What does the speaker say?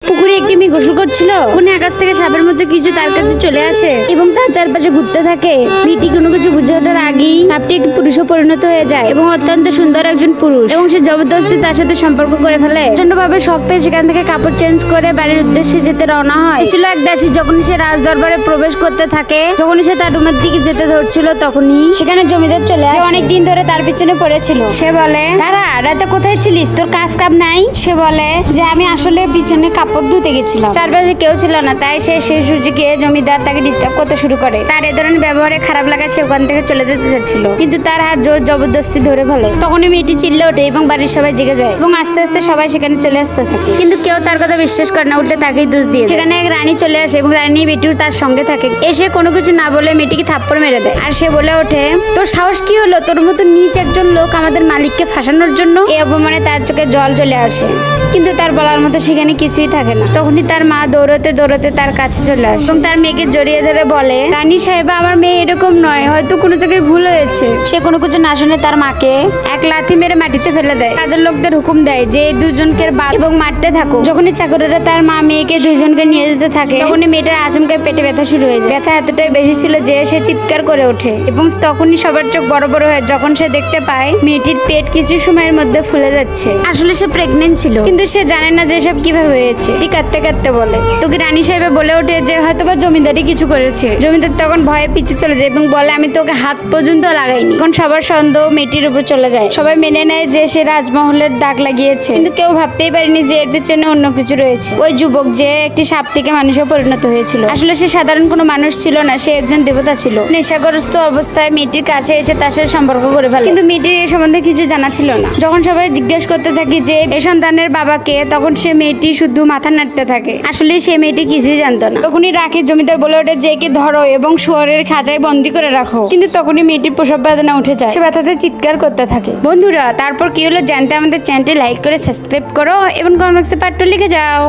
পুকুরে একটি মেয়ে গোসল করছিল। উনি আকাশ থেকে সাপের মতো কিছু তার কাছে চলে আসে এবং তার চারপাশে ঘুরতে থাকে। মেয়েটি কোনো কিছু বুঝে ওঠার আগেই সাপটি একটি পুরুষে পরিণত হয়ে যায় এবং অত্যন্ত সুন্দর একজন পুরুষ, এবং সে জবরদস্তি তার সাথে সম্পর্ক করে ফেলে। প্রচন্ড ভাবে শখ পেয়ে সেখান থেকে কাপড় চেঞ্জ করে বাড়ির উদ্দেশ্যে যেতে রওনা হয়। ছিল এক দাসী। যখনই সে রাজ দরবারে প্রবেশ করতে থাকে, যখনই সে তার রুমের দিকে যেতে ধরছিল, তখনই সেখানে জমিদার চলে আসে। অনেকদিন ধরে তার পিছনে পড়েছিল। সে বলে, দাঁড়া, রাতে কোথায় ছিলিস? তোর কাজ কাম নাই? সে বলে যে আমি আসলে পিছনে কাপড় ধুতে গেছিলাম, চারপাশে কেউ ছিল না, তাই সে সেই সুযোগে জমিদার তাকে ডিস্টার্ব করতে শুরু করে। তার এ ধরনের ব্যবহারে খারাপ লাগা সে ওখান থেকে চলে যেতে চাচ্ছিল, কিন্তু তার হাত জোর জবরদস্তি ধরে ফেলে। তখনই মেয়েটি চিল্লে ওঠে এবং বাড়ির সবাই জেগে যায় এবং আস্তে আস্তে সবাই সেখানে চলে আসতে থাকে, কিন্তু কেউ তার কথা বিশ্বাস করে না, উল্টে তাকেই দোষ দিয়ে। সেখানে এক রানী চলে আসে এবং রানী মেয়েটিও তার সঙ্গে থাকে। এসে কোনো কিছু না বলে মেয়েটিকে থাপ্পড় মেরে দেয়, আর সে বলে ওঠে, তোর সাহস কি হলো? তোর মতো নিচ একজন লোক আমাদের মালিককে ফাঁসানোর জন্য? এই অপমানে তার চোখে জল চলে আসে, কিন্তু তার বলার মতো সেখানে কিছুই থাকে না। তখনই তার মা দৌড়তে দৌড়তে তার কাছে চলে আসে এবং তার মেয়েকে জড়িয়ে ধরে বলে, রানী সাহেবা, আমার মেয়ে এরকম নয়, হয়তো কোনো জায়গায় ভুল হয়েছে। সে কোনো কিছু না শুনে তার মাকে এক লাথি মেরে মাটিতে ফেলে দেয়। কাজের লোকদের হুকুম দেয় যে এই দুজনকে বাদ এবং মারতে থাকো। যখনই চাকরেরা তার মা মেয়েকে দুজনকে নিয়ে যেতে থাকে, তখনই মেয়েটার আচমকা পেটে ব্যথা শুরু হয়ে যায়। ব্যথা এতটাই বেশি ছিল যে সে চিৎকার করে ওঠে এবং তখনই সবার চোখ বড় বড় হয় যখন সে দেখতে পায় মেয়েটির পেট কিছু সময়ের মধ্যে ফুলে যাচ্ছে। আসলে সে প্রেগনেন্ট ছিল, কিন্তু সে জানে না যে এসব কিভাবে হয়েছে। কাঁদতে কাঁদতে বলে, তোকে রানী সাহেব বলে ওঠে যে হয়তোবা জমিদারি কিছু করেছে। জমিদার তখন ভয়ে পিছু চলে যায় এবং বলে, আমি তোকে হাত পর্যন্ত লাগাইনি। এখন সবার সন্দেহ মেয়েটির উপর চলে যায়। সবাই মেনে নেয় যে সে রাজমহলের দাগ লাগিয়েছে, কিন্তু কেউ ভাবতেই পারেনি যে এর পিছনে অন্য কিছু রয়েছে। ওই যুবক যে একটি সাপ থেকে মানুষে পরিণত হয়েছিল, আসলে সে সাধারণ কোনো মানুষ ছিল না, সে একজন দেবতা ছিল। নেশাগ্রস্ত অবস্থায় মেয়েটির কাছে এসে তার সাথে সম্পর্ক করে ফেলে, কিন্তু মেয়েটির এই সম্বন্ধে কিছু জানা ছিল না। যখন সবাই জিজ্ঞেস করতে থাকি যে এই সন্তানের বাবাকে, তখন সে মেয়েটি শুধু মাথা নাড়তে থাকে। আসলে সে মেয়েটি কিছুই জানতো না। তখনই রাখি জমিদার বলে ওঠে যে একে ধরো এবং শুয়োরের খাঁচায় বন্দি করে রাখো, কিন্তু তখনই মেয়েটির প্রসব বেদনা উঠে যায়। সে ব্যথাতে চিৎকার করতে থাকে। বন্ধুরা, তারপর কি হলো জানতে আমাদের চ্যানেলটি লাইক করে সাবস্ক্রাইব করো এবং কমেন্ট বক্সে পার্ট 2 লিখে যাও।